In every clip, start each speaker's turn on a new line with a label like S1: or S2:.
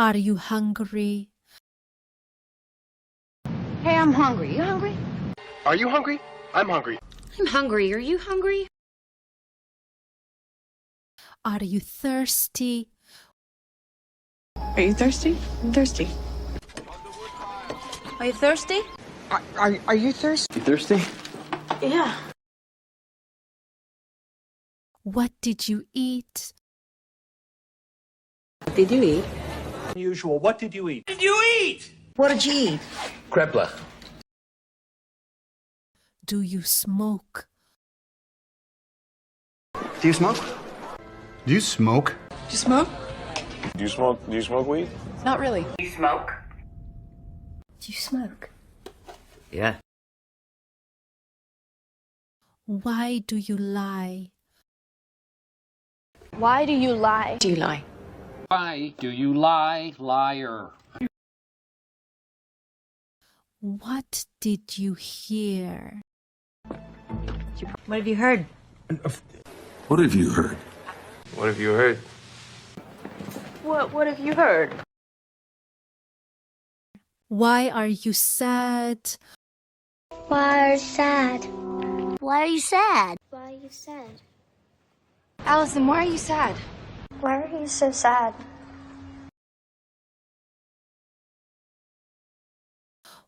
S1: Are you hungry?
S2: Hey, I'm hungry. You hungry?
S3: Are you hungry? I'm hungry.
S2: I'm hungry. Are you hungry?
S1: Are you thirsty?
S4: Are you thirsty? I'm thirsty.
S2: Are you thirsty?
S4: Are you thirsty?
S3: You thirsty?
S4: Yeah.
S1: What did you eat?
S4: What did you eat?
S5: Unusual. What did you eat?
S4: What did you eat?
S3: Krepla.
S1: Do you smoke?
S3: Do you smoke?
S6: Do you smoke?
S4: Do you smoke?
S7: Do you smoke weed?
S4: Not really.
S2: Do you smoke?
S4: Do you smoke?
S3: Yeah.
S1: Why do you lie?
S8: Why do you lie?
S4: Do you lie?
S5: Why do you lie, liar?
S1: What did you hear?
S2: What have you heard?
S7: What have you heard? What have you heard?
S8: What have you heard?
S1: Why are you sad?
S8: Why are you sad?
S2: Why are you sad?
S8: Why are you sad?
S4: Allison, why are you sad?
S8: Why are you so sad?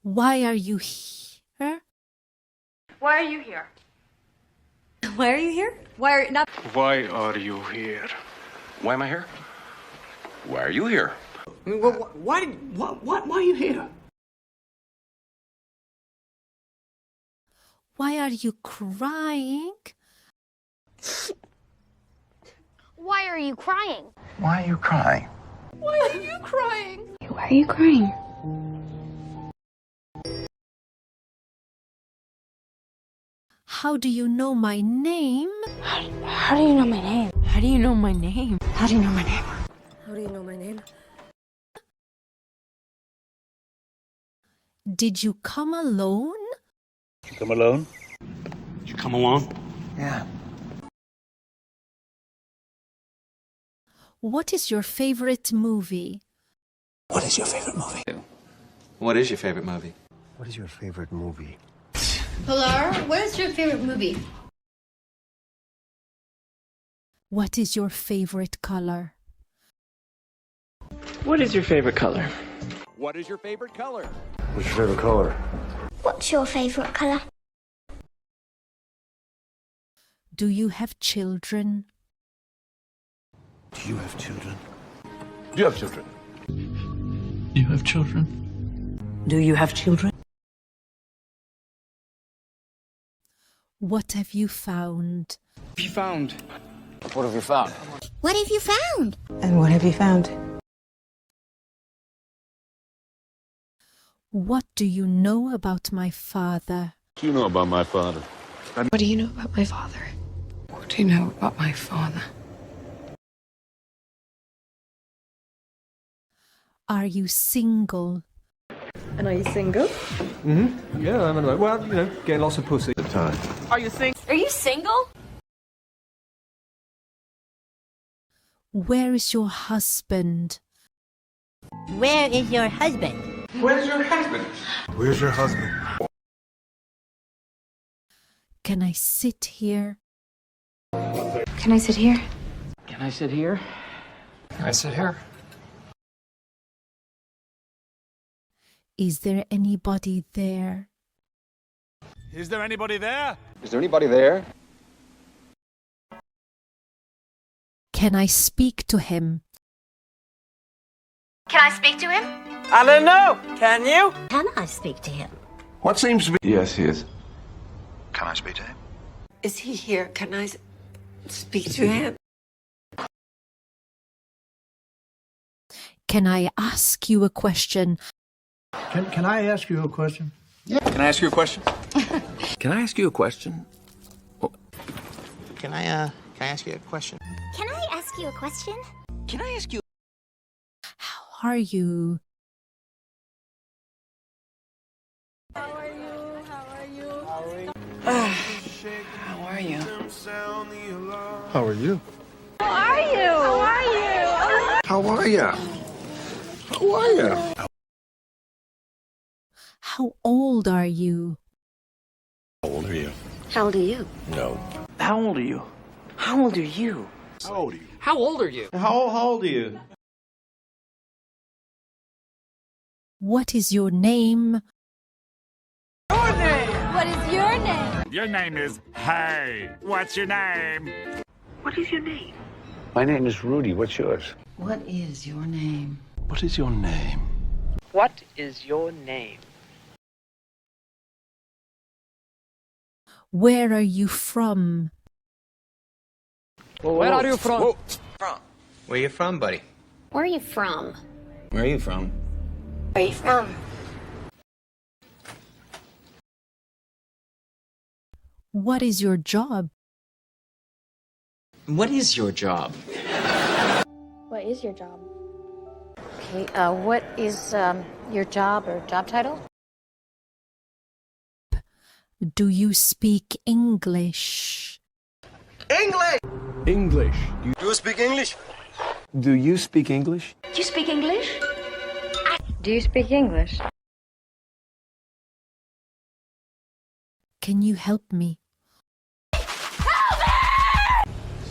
S1: Why are you here?
S4: Why are you here?
S2: Why are you here? Why are not?
S7: Why are you here? Why am I here? Why are you here?
S5: I mean, why are you here?
S1: Why are you crying?
S8: Why are you crying?
S7: Why are you crying?
S4: Why are you crying?
S8: Why are you crying?
S1: How do you know my name?
S8: How do you know my name?
S4: How do you know my name?
S8: How do you know my name?
S2: How do you know my name?
S1: Did you come alone?
S6: Did you come alone? Did you come alone?
S7: Yeah.
S1: What is your favorite movie?
S6: What is your favorite movie?
S3: What is your favorite movie?
S6: What is your favorite movie?
S2: Pilar, what is your favorite movie?
S1: What is your favorite color?
S5: What is your favorite color?
S7: What is your favorite color?
S6: What's your favorite color?
S8: What's your favorite color?
S1: Do you have children?
S6: Do you have children?
S7: Do you have children?
S6: Do you have children?
S4: Do you have children?
S1: What have you found?
S7: What have you found?
S8: What have you found?
S4: And what have you found?
S1: What do you know about my father?
S7: What do you know about my father?
S4: What do you know about my father? What do you know about my father?
S1: Are you single?
S4: And are you single?
S5: Yeah, I'm in a well, you know, getting lots of pussy.
S6: The time.
S4: Are you single? Are you single?
S1: Where is your husband?
S2: Where is your husband?
S7: Where's your husband?
S6: Where's your husband?
S1: Can I sit here?
S4: Can I sit here?
S5: Can I sit here? Can I sit here?
S1: Is there anybody there?
S7: Is there anybody there?
S3: Is there anybody there?
S1: Can I speak to him?
S2: Can I speak to him?
S5: I don't know. Can you?
S2: Can I speak to him?
S7: What seems to be... Yes, he is.
S6: Can I speak to him?
S4: Is he here? Can I speak to him?
S1: Can I ask you a question?
S6: Can I ask you a question?
S7: Can I ask you a question? Can I ask you a question?
S9: Can I ask you a question?
S8: Can I ask you a question?
S9: Can I ask you?
S1: How are you?
S4: How are you?
S9: How are you?
S4: How are you?
S6: How are you?
S8: How are you? How are you?
S7: How are ya? Who are you?
S1: How old are you?
S7: How old are you?
S2: How old are you?
S7: No.
S6: How old are you?
S2: How old are you?
S7: How old are you?
S6: How old are you?
S9: How old are you?
S1: What is your name?
S8: What is your name?
S6: Your name is Hey. What's your name?
S2: What is your name?
S7: My name is Rudy. What's yours?
S2: What is your name?
S7: What is your name?
S10: What is your name?
S1: Where are you from?
S6: Where are you from?
S9: Whoa. Where you from, buddy?
S8: Where are you from?
S9: Where are you from?
S8: Where are you from?
S1: What is your job?
S9: What is your job?
S8: What is your job? Okay, what is your job or job title?
S1: Do you speak English?
S5: English.
S7: Do you speak English?
S5: Do you speak English?
S8: Do you speak English?
S4: Do you speak English?
S1: Can you help me?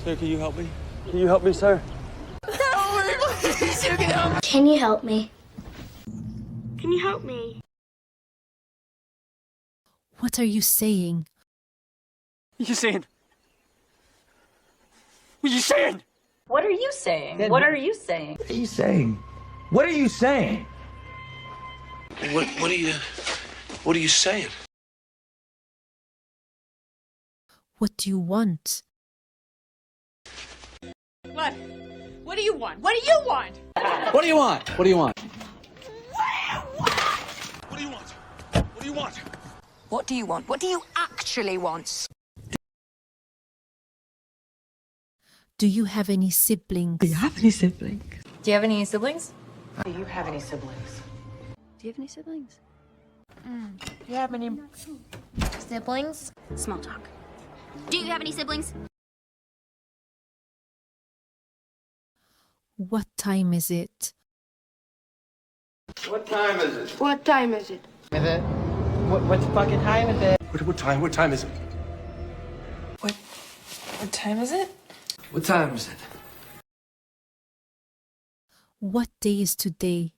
S3: Sir, can you help me? Can you help me, sir?
S8: Can you help me?
S2: Can you help me?
S1: What are you saying?
S10: What are you saying? What are you saying?
S4: What are you saying? What are you saying?
S5: What are you saying? What are you saying?
S7: What are you saying?
S1: What do you want?
S4: What? What do you want? What do you want?
S3: What do you want? What do you want?
S7: What do you want? What do you want?
S4: What do you want? What do you actually want?
S1: Do you have any siblings?
S4: Do you have any siblings? Do you have any siblings?
S10: Do you have any siblings?
S4: Do you have any siblings?
S10: Do you have any...
S8: Siblings? Small talk. Do you have any siblings?
S1: What time is it?
S6: What time is it?
S4: What time is it?
S10: What fucking time is it?
S7: What time? What time is it?
S4: What time is it?
S5: What time is it?
S1: What day is today?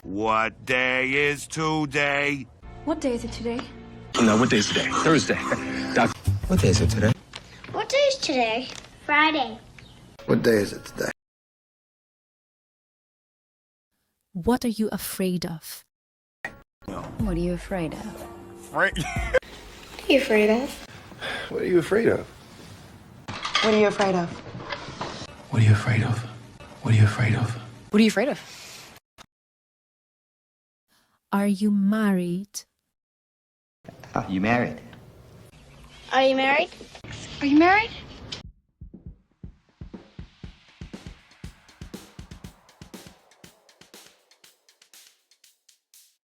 S6: What day is today?
S4: What day is it today?
S7: No, what day is today? Thursday.
S9: What day is it today?
S8: What day is today? Friday.
S9: What day is it today?
S1: What are you afraid of?
S4: What are you afraid of?
S6: Right.
S8: What are you afraid of?
S7: What are you afraid of?
S4: What are you afraid of?
S7: What are you afraid of? What are you afraid of?
S4: What are you afraid of?
S1: Are you married?
S9: You married?
S8: Are you married?
S4: Are you married?